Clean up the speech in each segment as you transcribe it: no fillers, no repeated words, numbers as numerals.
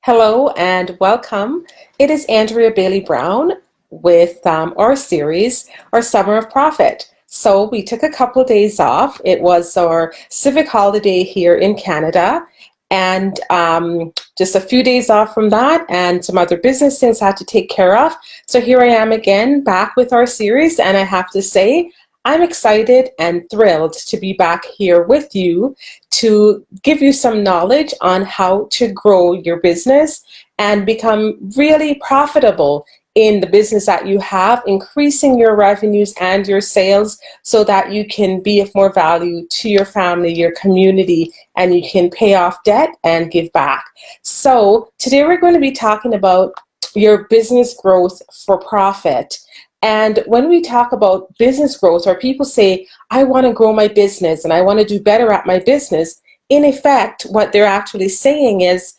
Hello and welcome. It is Andrea Bailey Brown with our series, our Summer of Profit. So we took a couple of days off. It was our civic holiday here in Canada, and just a few days off from that and some other business things I had to take care of. So here I am again back with our series, and I have to say I'm excited and thrilled to be back here with you to give you some knowledge on how to grow your business and become really profitable in the business that you have, increasing your revenues and your sales so that you can be of more value to your family, your community, and you can pay off debt and give back. So today we're going to be talking about your business growth for profit. And when we talk about business growth, or people say, I want to grow my business and I want to do better at my business, in effect, what they're actually saying is,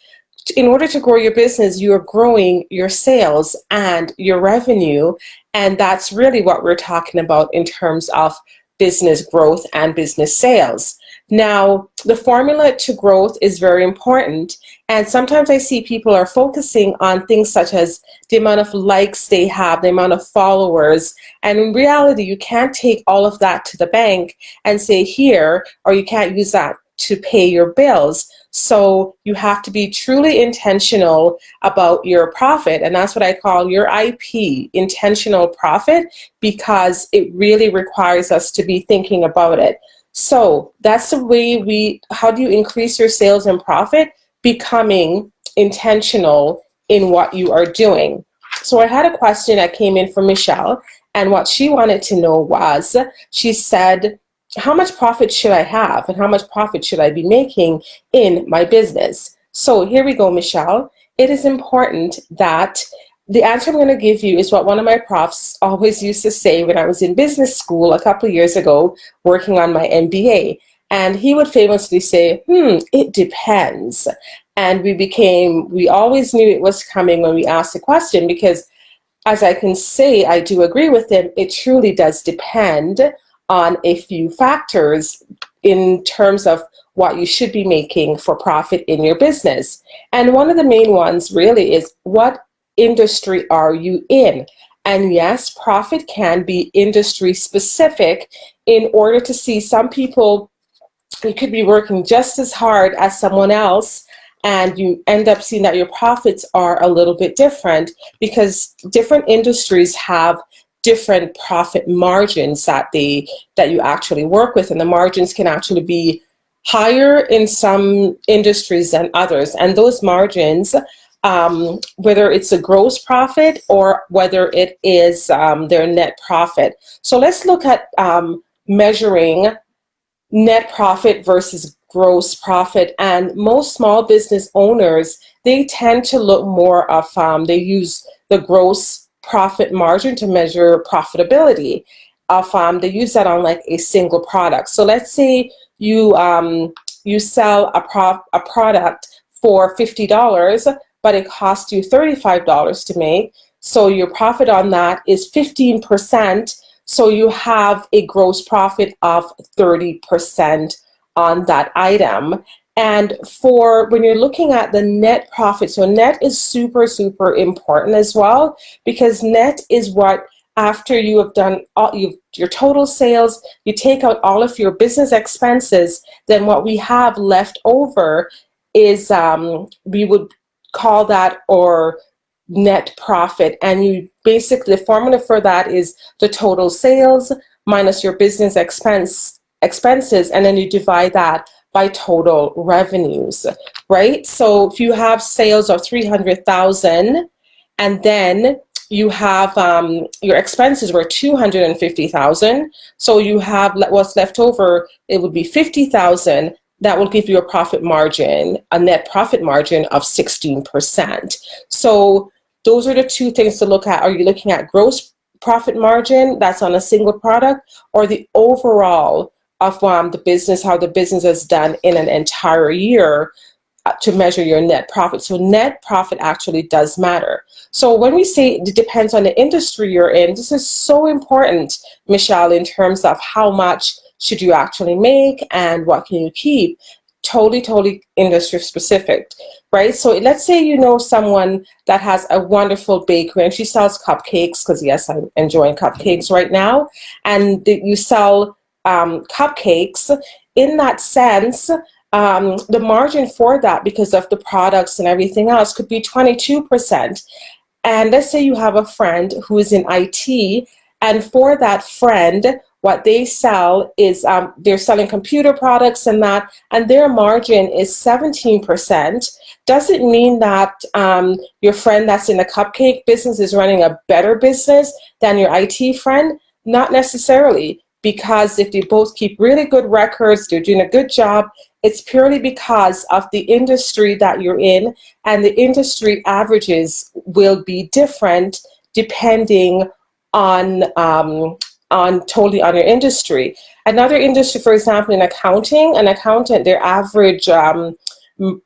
in order to grow your business, you're growing your sales and your revenue. And that's really what we're talking about in terms of business growth and business sales. Now, the formula to growth is very important. And sometimes I see people are focusing on things such as the amount of likes they have, the amount of followers. And in reality, you can't take all of that to the bank and say here, or you can't use that to pay your bills. So you have to be truly intentional about your profit. And that's what I call your IP, intentional profit, because it really requires us to be thinking about it. So that's the way how do you increase your sales and profit? Becoming intentional in what you are doing. So I had a question that came in from Michelle, and what she wanted to know was, she said, how much profit should I have and how much profit should I be making in my business? So here we go, Michelle. It is important that the answer I'm going to give you is what one of my profs always used to say when I was in business school a couple of years ago working on my MBA. And he would famously say, it depends. And we always knew it was coming when we asked the question, because as I can say, I do agree with him, it truly does depend on a few factors in terms of what you should be making for profit in your business. And one of the main ones really is, what industry are you in? And yes, profit can be industry specific. In order to see, some people, you could be working just as hard as someone else, and you end up seeing that your profits are a little bit different, because different industries have different profit margins that you actually work with, and the margins can actually be higher in some industries than others. And those margins, whether it's a gross profit or whether it is their net profit. So let's look at measuring net profit versus gross profit. And most small business owners, they tend to look more of, they use the gross profit margin to measure profitability of, they use that on like a single product. So let's say you sell a product for $50, but it costs you $35 to make. So your profit on that is 15%. So you have a gross profit of 30% on that item. And for when you're looking at the net profit, so net is super, super important as well, because net is what, after you have done your total sales, you take out all of your business expenses, then what we have left over is, we would call that our net profit. And you basically, the formula for that is the total sales minus your business expenses, and then you divide that by total revenues, right? So if you have sales of 300,000 and then you have your expenses were 250,000, so you have what's left over, it would be 50,000. That will give you a profit margin, a net profit margin of 16%. So those are the two things to look at. Are you looking at gross profit margin that's on a single product, or the overall of the business, how the business has done in an entire year, to measure your net profit? So net profit actually does matter. So when we say it depends on the industry you're in, this is so important, Michelle, in terms of how much should you actually make and what can you keep. totally industry specific, right? So let's say you know someone that has a wonderful bakery and she sells cupcakes, because yes, I'm enjoying cupcakes right now, and you sell cupcakes. In that sense, the margin for that, because of the products and everything else, could be 22%. And let's say you have a friend who is in IT, and for that friend, what they sell is they're selling computer products and that, and their margin is 17%. Does it mean that your friend that's in the cupcake business is running a better business than your IT friend? Not necessarily, because if they both keep really good records, they're doing a good job, it's purely because of the industry that you're in, and the industry averages will be different depending on totally on your industry. Another industry, for example, in accounting, an accountant, their average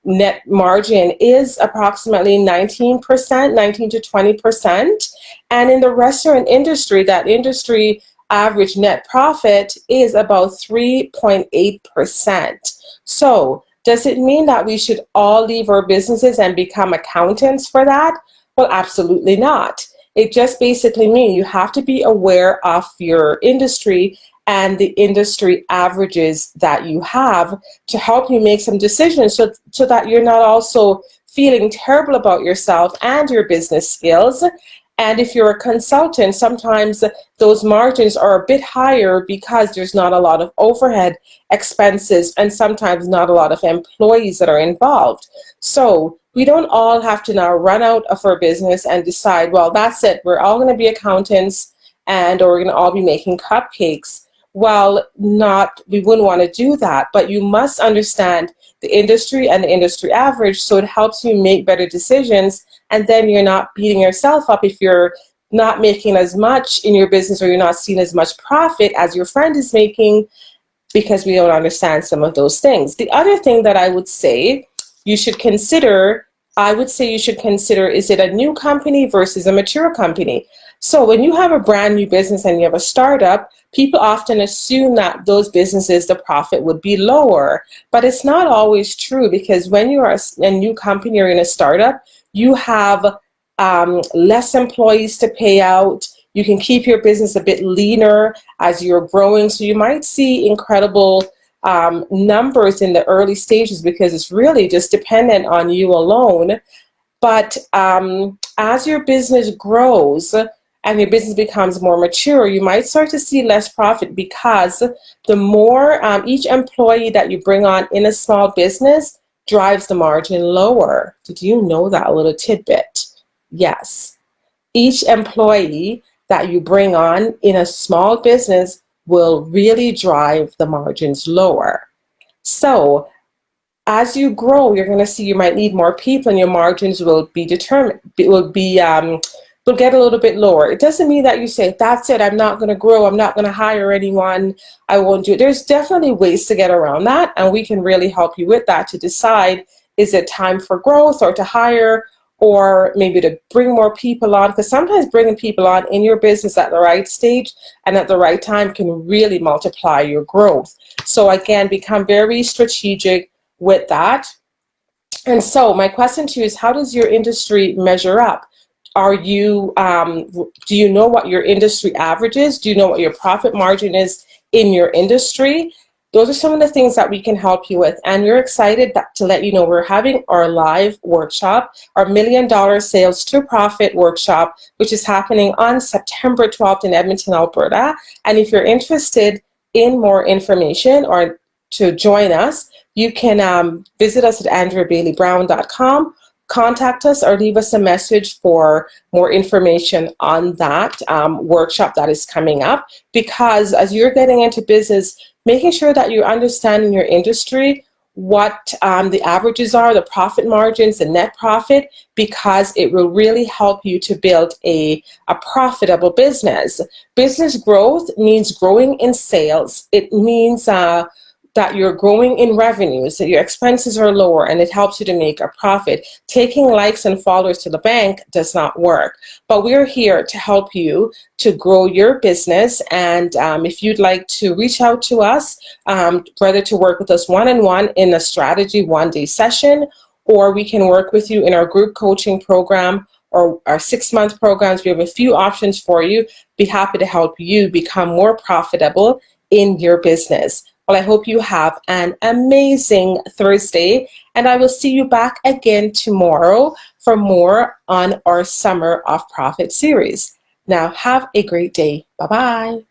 net margin is approximately 19%, 19 to 20%. And in the restaurant industry, that industry average net profit is about 3.8%. So does it mean that we should all leave our businesses and become accountants for that? Well, absolutely not. It just basically means you have to be aware of your industry and the industry averages that you have to help you make some decisions, so that you're not also feeling terrible about yourself and your business skills. And if you're a consultant, sometimes those margins are a bit higher because there's not a lot of overhead expenses and sometimes not a lot of employees that are involved. So we don't all have to now run out of our business and decide, well, that's it, we're all going to be accountants and or we're going to all be making cupcakes. Well, we wouldn't want to do that, but you must understand the industry and the industry average, so it helps you make better decisions, and then you're not beating yourself up if you're not making as much in your business or you're not seeing as much profit as your friend is making, because we don't understand some of those things. The other thing that I would say you should consider, is it a new company versus a mature company? So when you have a brand new business and you have a startup, people often assume that those businesses, the profit would be lower, but it's not always true, because when you are a new company or in a startup, you have less employees to pay out. You can keep your business a bit leaner as you're growing. So you might see incredible numbers in the early stages, because it's really just dependent on you alone. But as your business grows and your business becomes more mature, you might start to see less profit, because the more each employee that you bring on in a small business drives the margin lower. Did you know that little tidbit? Yes. Each employee that you bring on in a small business will really drive the margins lower. So as you grow, you're going to see you might need more people, and your margins will be will get a little bit lower. It doesn't mean that you say, that's it, I'm not going to grow, I'm not going to hire anyone, I won't do it. There's definitely ways to get around that, and we can really help you with that to decide, is it time for growth or to hire, or maybe to bring more people on, because sometimes bringing people on in your business at the right stage and at the right time can really multiply your growth. So again, become very strategic with that. And so my question to you is, how does your industry measure up? Are you, do you know what your industry average is? Do you know what your profit margin is in your industry? Those are some of the things that we can help you with. And we're excited to let you know we're having our live workshop, our $1 Million Sales to Profit workshop, which is happening on September 12th in Edmonton, Alberta. And if you're interested in more information or to join us, you can visit us at andreabailey.brown.com. Contact us or leave us a message for more information on that workshop that is coming up. Because as you're getting into business, making sure that you understand in your industry what the averages are, the profit margins, the net profit, because it will really help you to build a profitable business. Business growth means growing in sales. It means that you're growing in revenues, that your expenses are lower, and it helps you to make a profit, taking likes and followers to the bank does not work. But we're here to help you to grow your business. And if you'd like to reach out to us, whether to work with us one-on-one in a strategy one-day session, or we can work with you in our group coaching program or our 6-month programs, we have a few options for you. Be happy to help you become more profitable in your business. Well, I hope you have an amazing Thursday, and I will see you back again tomorrow for more on our Summer of Profit series. Now, have a great day. Bye-bye.